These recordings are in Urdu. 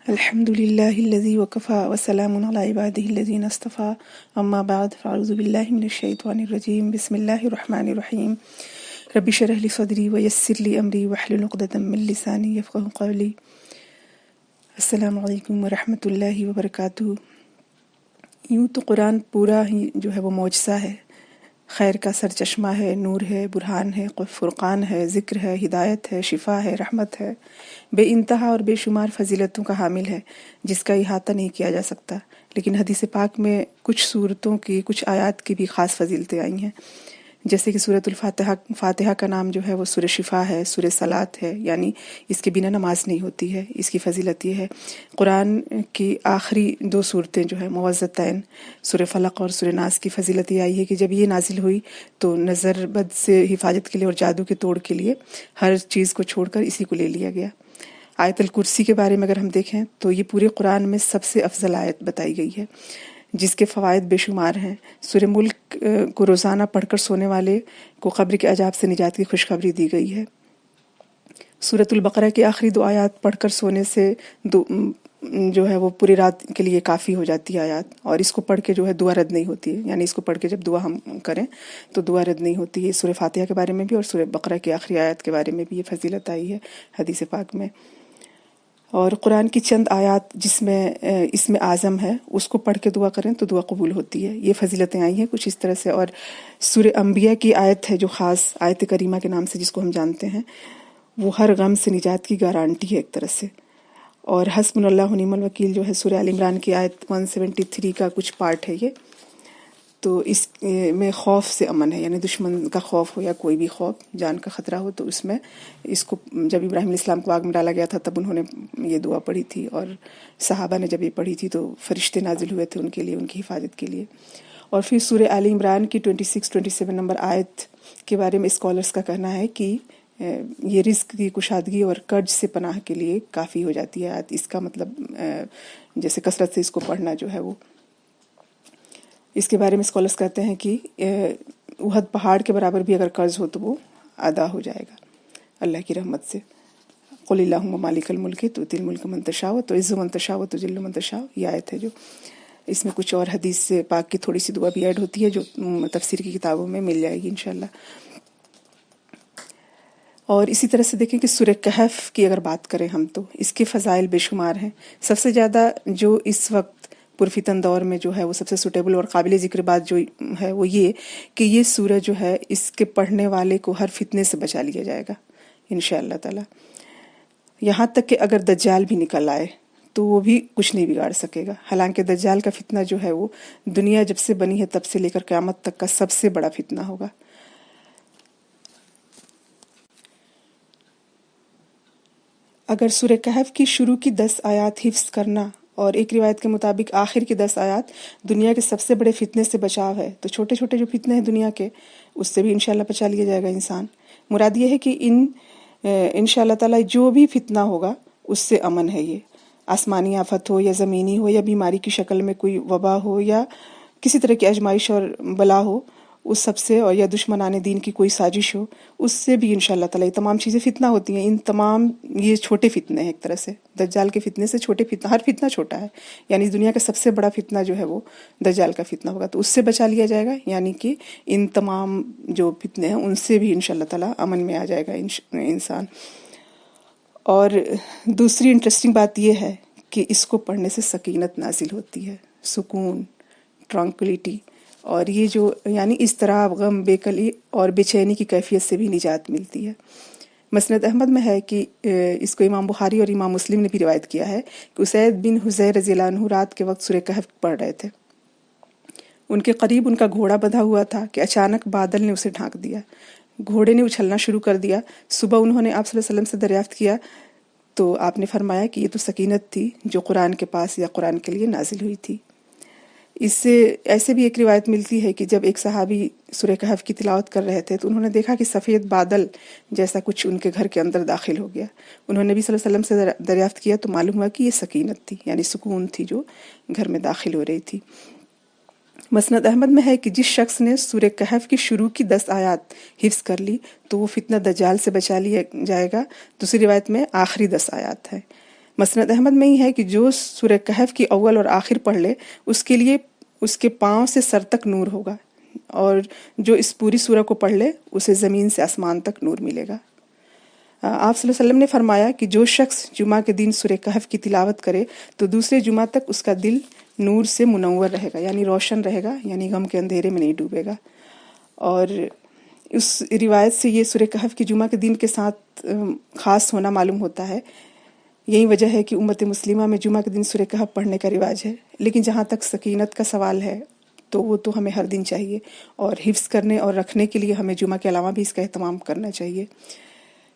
الحمد لله الذي وكفى وسلام على عباده الذين اصطفى أما بعد فأعوذ بالله من الشيطان الرجيم بسم الله الرحمن الرحيم رب اشرح لي صدري ويسر لي أمري واحلل عقدة من لساني يفقهوا قولي. السلام علیکم ورحمۃ اللہ وبرکاتہ. یوں تو قرآن پورا ہی جو ہے وہ معجزہ ہے، خیر کا سرچشمہ ہے، نور ہے، برہان ہے، فرقان ہے، ذکر ہے، ہدایت ہے، شفا ہے، رحمت ہے، بے انتہا اور بے شمار فضیلتوں کا حامل ہے جس کا احاطہ نہیں کیا جا سکتا. لیکن حدیث پاک میں کچھ صورتوں کی، کچھ آیات کی بھی خاص فضیلتیں آئی ہیں، جیسے کہ سورۃ فاتحہ کا نام جو ہے وہ سورہ شفا ہے، سورہ صلاۃ ہے، یعنی اس کے بنا نماز نہیں ہوتی ہے. اس کی فضیلت یہ ہے. قرآن کی آخری دو صورتیں جو ہے معوذتین، سورہ فلق اور سورہ ناس کی فضیلت یہ آئی ہے کہ جب یہ نازل ہوئی تو نظر بد سے حفاظت کے لیے اور جادو کے توڑ کے لیے ہر چیز کو چھوڑ کر اسی کو لے لیا گیا. آیت الکرسی کے بارے میں اگر ہم دیکھیں تو یہ پورے قرآن میں سب سے افضل آیت بتائی گئی ہے جس کے فوائد بے شمار ہیں. سورہ ملک کو روزانہ پڑھ کر سونے والے کو قبر کے عذاب سے نجات کی خوشخبری دی گئی ہے. سورۃ البقرہ کی آخری دو آیات پڑھ کر سونے سے جو ہے وہ پوری رات کے لیے کافی ہو جاتی ہے آیات، اور اس کو پڑھ کے جو ہے دعا رد نہیں ہوتی ہے، یعنی اس کو پڑھ کے جب دعا ہم کریں تو دعا رد نہیں ہوتی ہے. سورہ فاتحہ کے بارے میں بھی اور سورہ بقرہ کی آخری آیات کے بارے میں بھی یہ فضیلت آئی ہے حدیث پاک میں. اور قرآن کی چند آیات جس میں اسم اعظم ہے اس کو پڑھ کے دعا کریں تو دعا قبول ہوتی ہے. یہ فضیلتیں آئی ہیں کچھ اس طرح سے. اور سورہ انبیاء کی آیت ہے جو خاص آیت کریمہ کے نام سے جس کو ہم جانتے ہیں، وہ ہر غم سے نجات کی گارانٹی ہے ایک طرح سے. اور حسبنا اللہ ونعم الوکیل جو ہے سورہ آل عمران کی آیت 173 کا کچھ پارٹ ہے یہ. تو اس میں خوف سے امن ہے، یعنی دشمن کا خوف ہو یا کوئی بھی خوف، جان کا خطرہ ہو، تو اس میں اس کو جب ابراہیم علیہ السلام کو آگ میں ڈالا گیا تھا تب انہوں نے یہ دعا پڑھی تھی، اور صحابہ نے جب یہ پڑھی تھی تو فرشتے نازل ہوئے تھے ان کے لیے، ان کی حفاظت کے لیے. اور پھر سورہ آل عمران کی 26-27 نمبر آیت کے بارے میں اسکالرز کا کہنا ہے کہ یہ رزق کی کشادگی اور قرض سے پناہ کے لیے کافی ہو جاتی ہے آیت. اس کا مطلب جیسے کثرت سے اس کو پڑھنا جو ہے وہ. اس کے بارے میں اسکالرز کہتے ہیں کہ احد پہاڑ کے برابر بھی اگر قرض ہو تو وہ ادا ہو جائے گا اللہ کی رحمت سے. قل اللہم مالک الملک تؤتی الملک من تشاء وتعز من تشاء وتذل من تشاء، یہ آیت ہے جو اس میں کچھ اور حدیث سے پاک کی تھوڑی سی دعا بھی ایڈ ہوتی ہے جو تفسیر کی کتابوں میں مل جائے گی انشاءاللہ. اور اسی طرح سے دیکھیں کہ سورہ کہف کی اگر بات کریں ہم تو اس کے فضائل بے شمار ہیں. سب سے زیادہ جو اس وقت پرفتن دور میں جو ہے وہ سب سے سوٹیبل اور قابل ذکر بات جو ہے وہ یہ کہ یہ سورہ جو ہے اس کے پڑھنے والے کو ہر فتنے سے بچا لیا جائے گا انشاءاللہ تعالی. یہاں تک کہ اگر دجال بھی نکل آئے تو وہ بھی کچھ نہیں بگاڑ سکے گا. حالانکہ دجال کا فتنہ جو ہے وہ دنیا جب سے بنی ہے تب سے لے کر قیامت تک کا سب سے بڑا فتنہ ہوگا. اگر سورہ کہف کی شروع کی 10 آیات حفظ کرنا اور ایک روایت کے مطابق آخر کی 10 آیات دنیا کے سب سے بڑے فتنے سے بچاؤ ہے تو چھوٹے چھوٹے جو فتنے ہیں دنیا کے اس سے بھی انشاءاللہ بچا لیا جائے گا انسان. مراد یہ ہے کہ انشاءاللہ تعالی جو بھی فتنہ ہوگا اس سے امن ہے. یہ آسمانی آفت ہو یا زمینی ہو یا بیماری کی شکل میں کوئی وبا ہو یا کسی طرح کی آزمائش اور بلا ہو اس سب سے، اور یا دشمنان دین کی کوئی سازش ہو اس سے بھی انشاءاللہ تعالی. یہ تمام چیزیں فتنہ ہوتی ہیں، ان تمام یہ چھوٹے فتنے ہیں ایک طرح سے. دجال کے فتنے سے چھوٹے فتنہ، ہر فتنہ چھوٹا ہے، یعنی دنیا کا سب سے بڑا فتنہ جو ہے وہ دجال کا فتنہ ہوگا تو اس سے بچا لیا جائے گا. یعنی کہ ان تمام جو فتنے ہیں ان سے بھی انشاءاللہ تعالی امن میں آ جائے گا انسان. اور دوسری انٹرسٹنگ بات یہ ہے کہ اس کو پڑھنے سے سکینت نازل ہوتی ہے، سکون، ٹرانکولیٹی، اور یہ جو یعنی اضطراب، غم، بے کلی اور بے چینی کی کیفیت سے بھی نجات ملتی ہے. مسند احمد میں ہے کہ اس کو امام بخاری اور امام مسلم نے بھی روایت کیا ہے کہ اسید بن حضیر رضی اللہ عنہ رات کے وقت سورہ کہف پڑھ رہے تھے. ان کے قریب ان کا گھوڑا بندھا ہوا تھا کہ اچانک بادل نے اسے ڈھانک دیا. گھوڑے نے اچھلنا شروع کر دیا. صبح انہوں نے آپ صلی اللہ علیہ وسلم سے دریافت کیا تو آپ نے فرمایا کہ یہ تو سکینت تھی جو قرآن کے پاس یا قرآن کے لیے نازل ہوئی تھی. اس سے ایسے بھی ایک روایت ملتی ہے کہ جب ایک صحابی سورہ کہف کی تلاوت کر رہے تھے تو انہوں نے دیکھا کہ سفید بادل جیسا کچھ ان کے گھر کے اندر داخل ہو گیا. انہوں نے نبی صلی اللہ علیہ وسلم سے دریافت کیا تو معلوم ہوا کہ یہ سکینت تھی، یعنی سکون تھی جو گھر میں داخل ہو رہی تھی. مسند احمد میں ہے کہ جس شخص نے سورہ کہف کی شروع کی 10 آیات حفظ کر لی تو وہ فتنہ دجال سے بچا لیا جائے گا. دوسری روایت میں آخری 10 آیات ہے. مسند احمد میں ہی ہے کہ جو سورہ کہف کی اول اور آخر پڑھ لے اس کے لیے اس کے پاؤں سے سر تک نور ہوگا، اور جو اس پوری سورہ کو پڑھ لے اسے زمین سے آسمان تک نور ملے گا۔ آپ صلی اللہ علیہ وسلم نے فرمایا کہ جو شخص جمعہ کے دن سورہ کہف کی تلاوت کرے تو دوسرے جمعہ تک اس کا دل نور سے منور رہے گا، یعنی روشن رہے گا، یعنی غم کے اندھیرے میں نہیں ڈوبے گا۔ اور اس روایت سے یہ سورہ کہف کی جمعہ کے دن کے ساتھ خاص ہونا معلوم ہوتا ہے۔ یہی وجہ ہے کہ امت مسلمہ میں جمعہ کے دن سورہ کہف پڑھنے کا رواج ہے۔ لیکن جہاں تک سکینت کا سوال ہے تو وہ تو ہمیں ہر دن چاہیے، اور حفظ کرنے اور رکھنے کے لیے ہمیں جمعہ کے علاوہ بھی اس کا اہتمام کرنا چاہیے۔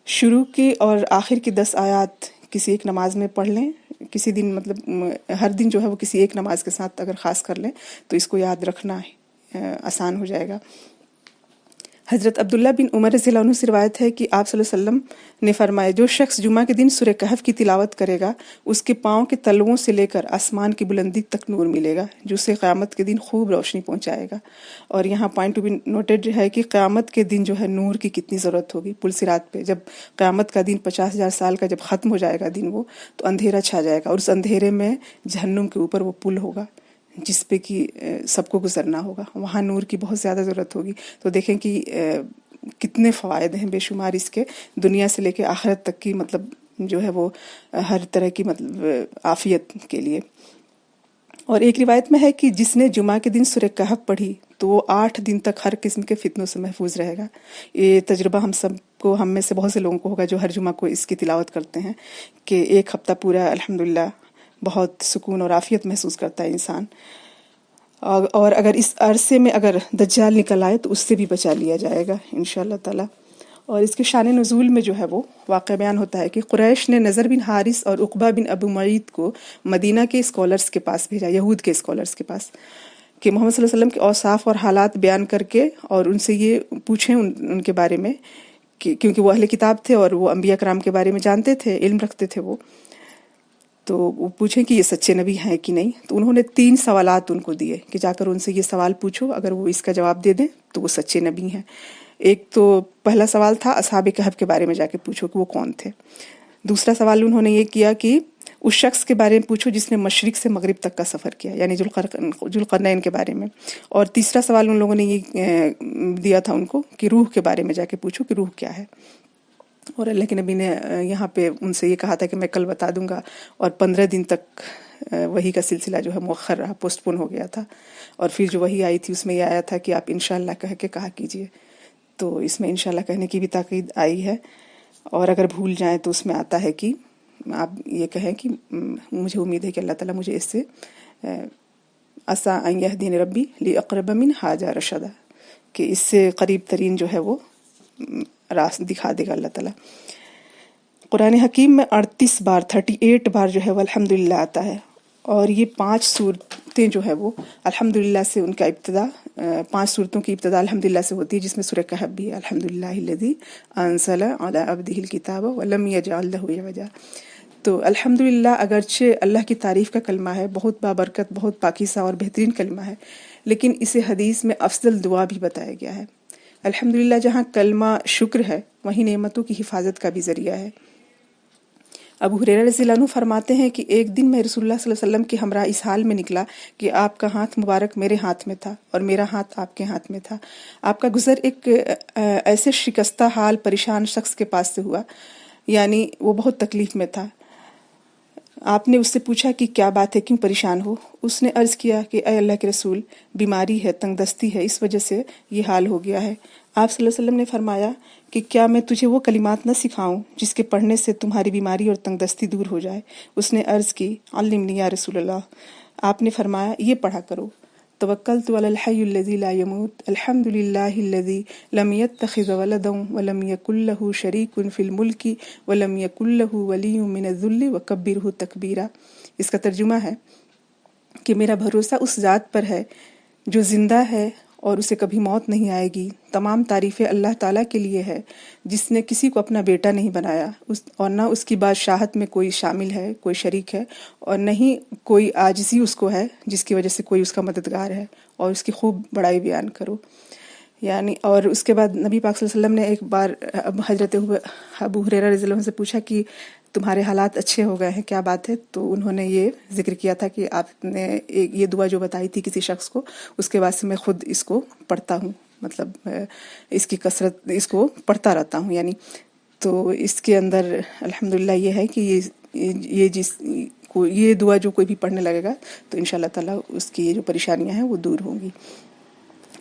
شروع کی اور آخر کی 10 آیات کسی ایک نماز میں پڑھ لیں، کسی دن ہر دن جو ہے وہ کسی ایک نماز کے ساتھ اگر خاص کر لیں تو اس کو یاد رکھنا آسان ہو جائے گا۔ حضرت عبداللہ بن عمر رضی اللہ عنہ سے روایت ہے کہ آپ صلی اللہ علیہ وسلم نے فرمایا جو شخص جمعہ کے دن سورہ کہف کی تلاوت کرے گا اس کے پاؤں کے تلوؤں سے لے کر آسمان کی بلندی تک نور ملے گا جو اسے قیامت کے دن خوب روشنی پہنچائے گا۔ اور یہاں پوائنٹ ٹو بی نوٹڈ ہے کہ قیامت کے دن جو ہے نور کی کتنی ضرورت ہوگی۔ پل صراط پہ جب قیامت کا دن 50,000 سال کا جب ختم ہو جائے گا دن، وہ تو اندھیرا چھا جائے گا، اور اس اندھیرے میں جہنم کے اوپر وہ پل ہوگا جس پہ کہ سب کو گزرنا ہوگا، وہاں نور کی بہت زیادہ ضرورت ہوگی۔ تو دیکھیں کہ کتنے فوائد ہیں بے شمار اس کے، دنیا سے لے کے آخرت تک کی جو ہے وہ ہر طرح کی عافیت کے لیے۔ اور ایک روایت میں ہے کہ جس نے جمعہ کے دن سورہ کہف پڑھی تو وہ 8 دن تک ہر قسم کے فتنوں سے محفوظ رہے گا۔ یہ تجربہ ہم میں سے بہت سے لوگوں کو ہوگا جو ہر جمعہ کو اس کی تلاوت کرتے ہیں، کہ ایک ہفتہ پورا الحمدللہ بہت سکون اور عافیت محسوس کرتا ہے انسان۔ اور اگر اس عرصے میں اگر دجال نکل آئے تو اس سے بھی بچا لیا جائے گا انشاءاللہ تعالی۔ اور اس کے شان نزول میں جو ہے وہ واقعہ بیان ہوتا ہے کہ قریش نے نضر بن حارث اور عقبہ بن ابو معیط کو مدینہ کے اسکالرز کے پاس بھیجا، یہود کے اسکالرز کے پاس، کہ محمد صلی اللہ علیہ وسلم کے اوصاف اور حالات بیان کر کے اور ان سے یہ پوچھیں ان کے بارے میں، کیونکہ وہ اہل کتاب تھے اور وہ انبیاء کرام کے بارے میں جانتے تھے، علم رکھتے تھے وہ، تو وہ پوچھیں کہ یہ سچے نبی ہیں کہ نہیں۔ تو انہوں نے 3 سوالات ان کو دیے کہ جا کر ان سے یہ سوال پوچھو، اگر وہ اس کا جواب دے دیں تو وہ سچے نبی ہیں۔ ایک تو پہلا سوال تھا اصحاب کہف کے بارے میں جا کے پوچھو کہ وہ کون تھے۔ دوسرا سوال انہوں نے یہ کیا کہ اس شخص کے بارے میں پوچھو جس نے مشرق سے مغرب تک کا سفر کیا، یعنی ذوالقرنین کے بارے میں۔ اور تیسرا سوال ان لوگوں نے یہ دیا تھا ان کو کہ روح کے بارے میں جا کے پوچھو کہ روح کیا ہے۔ اور اللہ کے نبی نے یہاں پہ ان سے یہ کہا تھا کہ میں کل بتا دوں گا، اور 15 دن تک وحی کا سلسلہ جو ہے مؤخر رہا، پوسٹ پون ہو گیا تھا۔ اور پھر جو وحی آئی تھی اس میں یہ آیا تھا کہ آپ انشاءاللہ کہہ کے کہا کیجئے، تو اس میں انشاءاللہ کہنے کی بھی تاکید آئی ہے۔ اور اگر بھول جائیں تو اس میں آتا ہے کہ آپ یہ کہیں کہ مجھے امید ہے کہ اللہ تعالیٰ مجھے اس سے عسیٰ ان یہدینی ربی لاقرب من ھذا رشدا، کہ اس سے قریب ترین جو ہے وہ راست دکھا دے گا اللہ تعالیٰ۔ قرآن حکیم میں 38 بار جو ہے وہ الحمدللہ آتا ہے، اور یہ 5 صورتیں جو ہے وہ الحمدللہ سے ان کا ابتدا، 5 صورتوں کی ابتدا الحمدللہ سے ہوتی ہے، جس میں سورہ کہف بھی ہے، الحمدللہ الذی انزل علی عبدہ الکتاب ولم یجعل لہ عوجا۔ تو الحمدللہ اگرچہ اللہ کی تعریف کا کلمہ ہے، بہت بابرکت، بہت پاکیزہ اور بہترین کلمہ ہے، لیکن اسے حدیث میں افضل دعا بھی بتایا گیا ہے۔ الحمدللہ جہاں کلمہ شکر ہے وہیں نعمتوں کی حفاظت کا بھی ذریعہ ہے۔ ابو ہریرہ رضی اللہ عنہ فرماتے ہیں کہ ایک دن میں رسول اللہ صلی اللہ علیہ وسلم کے ہمراہ اس حال میں نکلا کہ آپ کا ہاتھ مبارک میرے ہاتھ میں تھا اور میرا ہاتھ آپ کے ہاتھ میں تھا۔ آپ کا گزر ایک ایسے شکستہ حال پریشان شخص کے پاس سے ہوا، یعنی وہ بہت تکلیف میں تھا۔ آپ نے اس سے پوچھا کہ کیا بات ہے، کیوں پریشان ہو؟ اس نے عرض کیا کہ اے اللہ کے رسول، بیماری ہے، تنگ دستی ہے، اس وجہ سے یہ حال ہو گیا ہے۔ آپ صلی اللہ علیہ وسلم نے فرمایا کہ کیا میں تجھے وہ کلمات نہ سکھاؤں جس کے پڑھنے سے تمہاری بیماری اور تنگ دستی دور ہو جائے؟ اس نے عرض کی علمنی یا رسول اللہ۔ آپ نے فرمایا یہ پڑھا کرو، توکلت علی الحی الذی لا یموت، الحمد للہ الذی لم یتخذ ولدا ولم یکن لہ شریک فی الملک ولم یکن لہ ولی من الذل وکبرہ تکبیرا۔ اس کا ترجمہ ہے کہ میرا بھروسہ اس ذات پر ہے جو زندہ ہے اور اسے کبھی موت نہیں آئے گی، تمام تعریفیں اللہ تعالیٰ کے لیے ہے جس نے کسی کو اپنا بیٹا نہیں بنایا، اور نہ اس کی بادشاہت میں کوئی شامل ہے، کوئی شریک ہے، اور نہ ہی کوئی عاجزی اس کو ہے جس کی وجہ سے کوئی اس کا مددگار ہے، اور اس کی خوب بڑائی بیان کرو۔ یعنی اور اس کے بعد نبی پاک صلی اللہ علیہ وسلم نے ایک بار حضرت ابو ہریرہ رضی اللہ عنہ سے پوچھا کہ تمہارے حالات اچھے ہو گئے ہیں، کیا بات ہے؟ تو انہوں نے یہ ذکر کیا تھا کہ آپ نے یہ دعا جو بتائی تھی کسی شخص کو، اس کے بعد سے میں خود اس کو پڑھتا ہوں، مطلب اس کی کثرت اس کو پڑھتا رہتا ہوں یعنی. تو اس کے اندر الحمدللہ یہ ہے کہ یہ جس کو یہ دعا جو کوئی بھی پڑھنے لگے گا تو انشاءاللہ تعالیٰ اس کی یہ جو پریشانیاں ہیں وہ دور ہوں گی.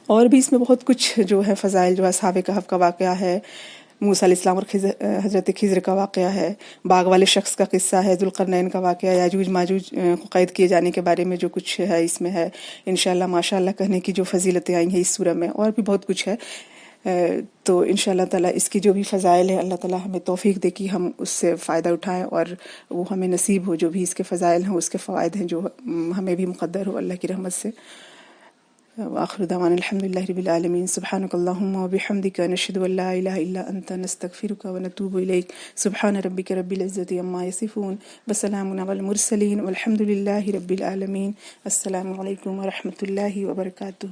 اور بھی اس میں بہت کچھ جو ہے فضائل، جو اصحاب کہف کا واقعہ ہے، موسیٰ علیہ السلام اور حضرت خضر کا واقعہ ہے، باغ والے شخص کا قصہ ہے، ذوالقرنین کا واقعہ، یاجوج ماجوج کو قید کیے جانے کے بارے میں جو کچھ ہے اس میں ہے انشاءاللہ ماشاءاللہ کہنے کی جو فضیلتیں آئی ہیں اس سورہ میں، اور بھی بہت کچھ ہے. تو انشاءاللہ تعالیٰ اس کی جو بھی فضائل ہے اللہ تعالیٰ ہمیں توفیق دے کہ ہم اس سے فائدہ اٹھائیں اور وہ ہمیں نصیب ہو، جو بھی اس کے فضائل ہیں اس کے فوائد ہیں جو ہمیں بھی مقدر ہو اللہ کی رحمت سے. وآخر دعوانا الحمدللہ رب العالمین. سبحانک اللہم وبحمدک، نشہد ان لا الہ الا انت، نستغفرک ونتوب الیک. سبحان ربک رب العزۃ عما یصفون، وسلام علی المرسلین، والحمد للہ رب العالمین. السلام علیکم ورحمۃ اللہ وبرکاتہ.